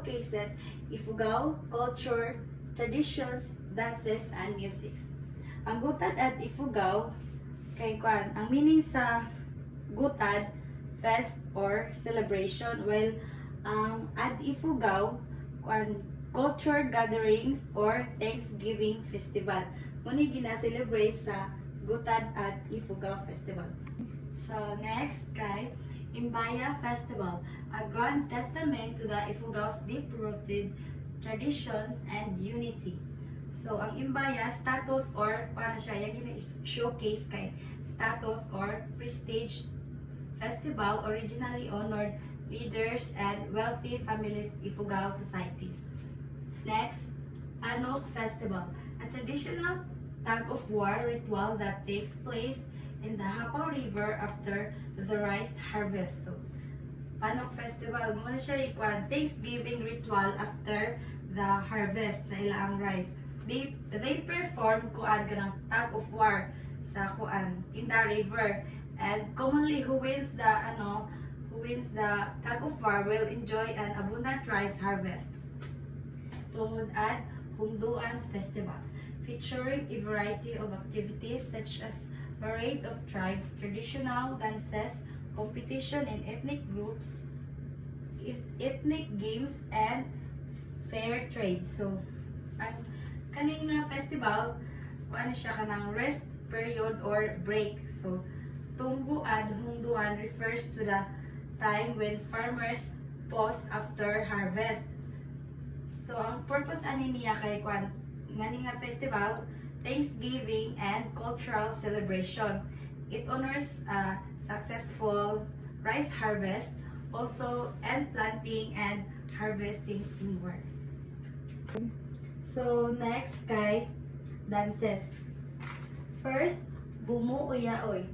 showcases Ifugao culture, traditions, dances, and music. Ang gutad at Ifugao kay kuan, ang meaning sa gutad, fest or celebration, while ang ad Ifugao kuan, culture gatherings or Thanksgiving festival. Muna gina-celebrate sa Gutad at Ifugao Festival. So next kay Imbaya Festival, a grand testament to the Ifugao's deep-rooted traditions and unity. So ang Imbaya status or paano siya yung showcase kay status or prestige festival originally honored leaders and wealthy families Ifugao society. Next, Anok Festival, a traditional tug-of-war ritual that takes place in the Hapaw River after the rice harvest. So, Anok Festival, muna siya ikuan, Thanksgiving ritual after the harvest sa ilang rice. They perform kuan ka ng tug-of-war sa kuan in the river, and commonly who wins the tug-of-war will enjoy an abundant rice harvest. Tungod at Hunduan Festival, featuring a variety of activities such as parade of tribes, traditional dances, competition in ethnic groups, ethnic games, and fair trade. So, ang kaning festival, kuan siya kanang rest period or break. So, Tungguan Hunduan refers to the time when farmers pause after harvest. So, ang purpose ani niya kay kuan ngani nga festival, Thanksgiving and cultural celebration. It honors successful rice harvest, also and planting and harvesting in work. So, next kay dances. First, Bumu Uyaoy,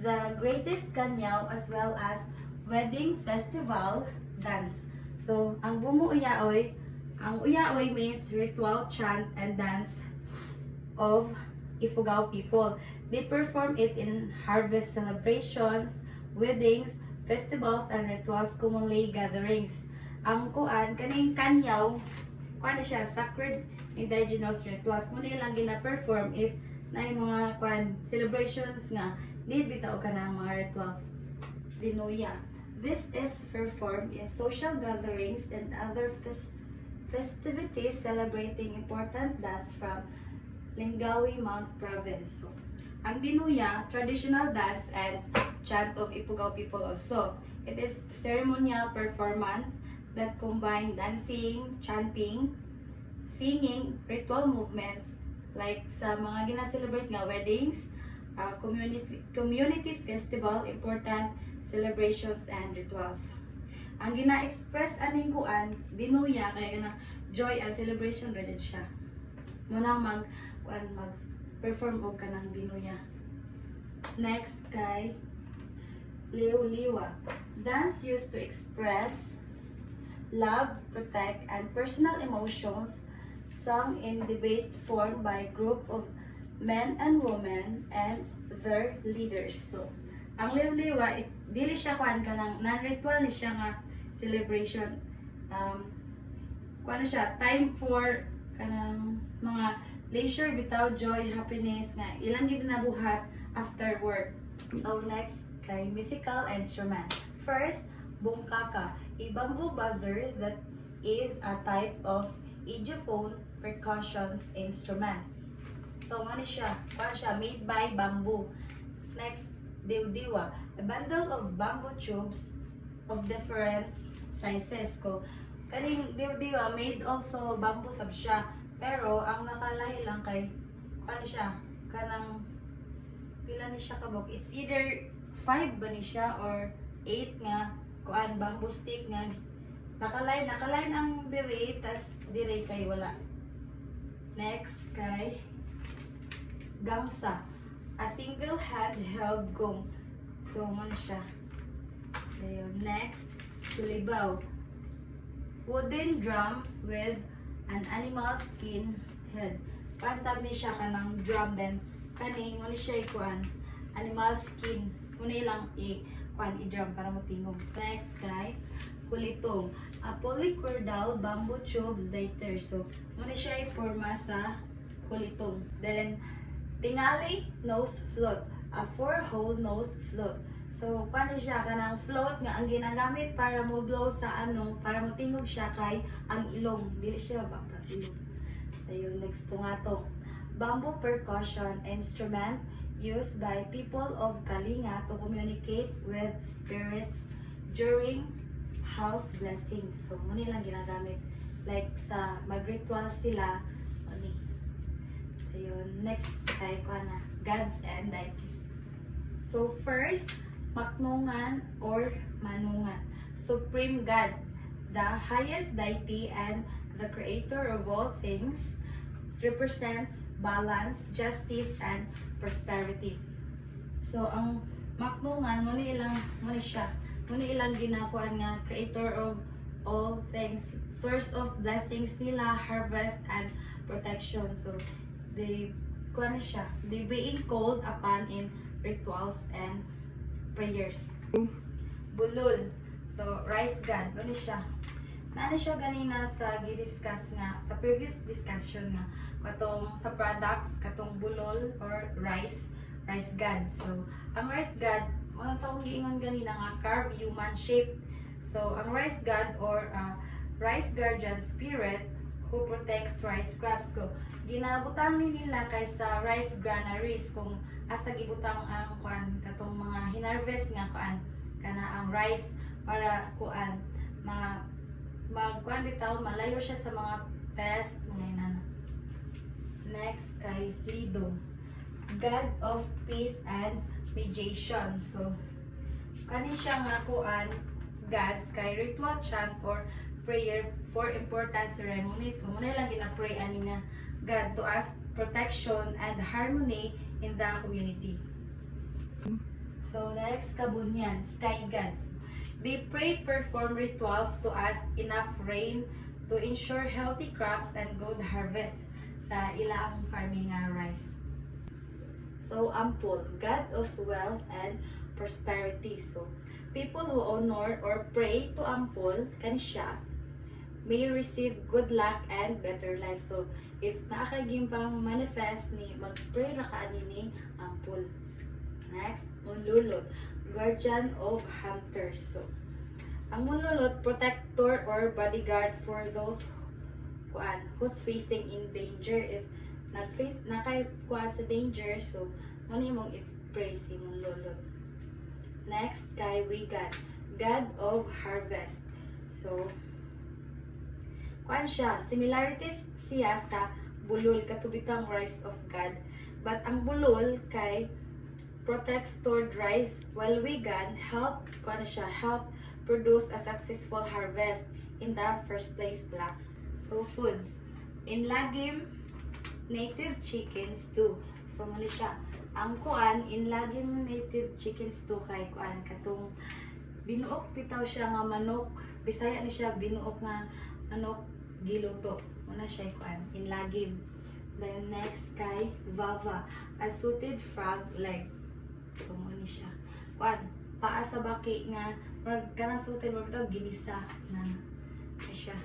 the greatest kanyaw as well as wedding festival dance. So, ang Bumu Uyaoy, ang Uyaoy means ritual chant and dance of Ifugao people. They perform it in harvest celebrations, weddings, festivals, and rituals, commonly gatherings. Ang kuan, kaning kanyaw, kuan siya, sacred indigenous rituals. Muna lang gina-perform if na yung mga kuan, celebrations nga, need bitaw ka ng mga rituals. Dinuya. This is performed in social gatherings and other festivities celebrating important dance from Lingawi Mount Province. So, ang Dinuya, traditional dance and chant of Ifugao people also. It is ceremonial performance that combine dancing, chanting, singing, ritual movements like sa mga gina-celebrate nga weddings, community festival, important celebrations and rituals. Ang gina-express aning kuan Dinuya kay na joy and celebration ready siya. Muna mag perform og kanang Dinuya. Next kay Liw-liwa, dance used to express love, protect, and personal emotions, sung in debate form by group of men and women and their leaders. So, ang liw-liwa, dili siya kuan kanang non-ritual ni siya nga celebration. Kuan siya, time for kanang mga leisure, bitaw, joy, happiness nga ilang ginabuhat after work. So next kay musical instrument. First, bungkaka, a bamboo buzzer that is a type of idiophone percussion instrument. So ano siya? Kuan siya, made by bamboo. Next, diwdiwa, a bundle of bamboo tubes of different sizes. Ko kaning diwdiwa made also bamboo sab siya, pero ang nakalahi lang kay ano siya, kanang pila ni siya kabok. It's either 5 ba ni siya or 8 nga kuan bamboo stick nga nakalain ang diri tas diri kay wala. Next kay gangsa, a single hand held gong. So man siya. Next, sulibaw, wooden drum with an animal skin head. Pansab ni siya kanang drum, then kaning mo ni siya ikuan animal skin. Muna lang i-drum para matingog. Next kay kulitong, Polycordal bamboo tube zither. So, muna siya ay forma sa kulitong. Then, tingali nose float. A 4-hole nose float. So, paano siya? Kanang float nga ang ginagamit para mo blow sa para mo tingog siya kay ang ilong. Dili siya ba? Ilong. Ayun, next to nga to. Bamboo percussion instrument used by people of Kalinga to communicate with spirits during house blessing. So, muna lang ginagamit. Like, sa mag-ritual sila. Muna. Ayun, next kay ko na. Gods and deities. So, first, Maknungan or Manungan. Supreme God, the highest deity and the creator of all things, represents balance, justice, and prosperity. So, ang Maknungan, muna siya. Muna ilang ginakuan nga creator of all things, source of blessings nila, harvest, and protection. So, they being called upon in rituals and prayers. Bulol. So, rice god. Ano siya? Naano siya ganina sa gidiscuss nga, sa previous discussion nga, katong sa products, katong bulol or rice god. So, ang rice god, mga taong giingon ganina nga, carved human shape. So, ang rice god or rice guardian spirit who protects rice crops. So, ginabutang nila kay sa rice granaries kung asa gibutang ang katong mga hinarvest nga kana ang rice para bitaw malayo siya sa mga pest ngayon. Next kay Lido, God of peace and mediation. So kani siya nga gods kay ritual chant or prayer for important ceremonies. So muna lang gina-pray ani nga God to ask protection and harmony in the community. So next, Kabunyan, sky gods. They pray, perform rituals to ask enough rain to ensure healthy crops and good harvests sa ilang farming rice. So Ampol, God of wealth and prosperity. So people who honor or pray to Ampol, kanisya, may receive good luck and better life. So if nakakagimpang manifest ni mag-pray ra ka ni Ampol. Next, Munlulot, guardian of hunters. So, ang Munlulot, protector or bodyguard for those who's facing in danger. If nakay sa danger, so muna mong i-pray si Munlulot. Next, kay Wigan, God of harvest. So, siya, similarities siya sa bulol, katubitang rice of God. But ang bulol kay protect stored rice, while Wigan help produce a successful harvest in the first place black. So foods. In Lagim, native chicken stew. So mali siya. Ang in Lagim native chicken stew kay katong binuok bitaw siya nga manok. Bisaya ni siya binuok nga manok giluto. Muna siya in Lagim. Then next kay Vava, a suited frog leg. Kumuni siya. Paa sa baki nga kanang suited mo bitaw ginisa na siya.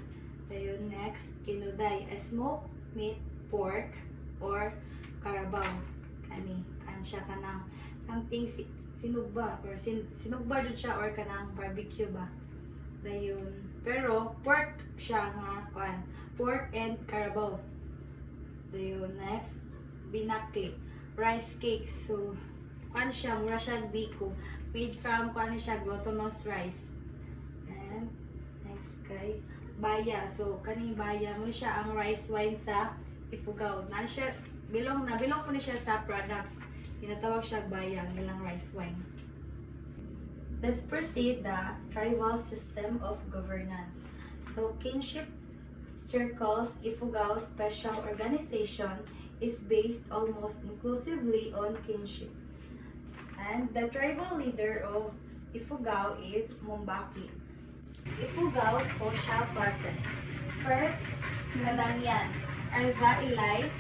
Then next, Kinuday, a smoked meat pork or carabao. Siya kanang something sinugba or sinugba dun siya or kanang barbecue ba. Dayon, pero pork siya nga pork and carabao. Dayon next, binakli, rice cakes. So siya mura siya biko made from siya glutinous rice. And next kay baya. So kaning baya mo siya ang rice wine sa Ifugao. Bilong po ni siya sa products. Tinatawag siya baya, ilang rice wine. Let's proceed the tribal system of governance. So kinship circles Ifugao special organization is based almost exclusively on kinship. And the tribal leader of Ifugao is Mumbaki. Ifugao social classes. First, Nadanyan are the elite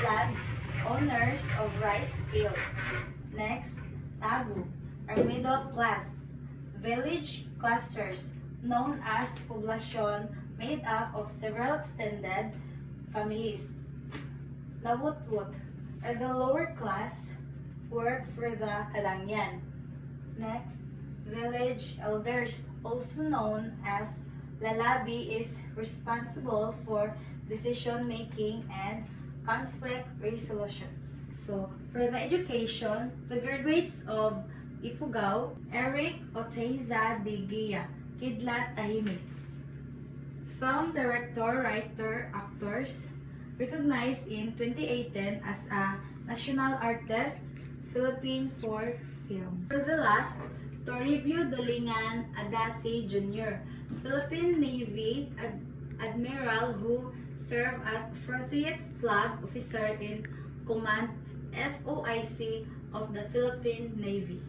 land owners of rice field. Next, Tagu are middle class. Village clusters known as poblacion made up of several extended families. Nawutwut are the lower class work for the Kalangyan. Next, village elders, also known as Lalabi, is responsible for decision making and conflict resolution. So, for the education, the graduates of Ifugao, Eric Oteiza de Gia, Kidlat Tahimik. Film director, writer, actors, recognized in 2018 as a National Artist, Philippine for Film. For the last, Toribio Dolingan Adasi Jr., Philippine Navy Admiral who served as 40th Flag Officer in Command FOIC of the Philippine Navy.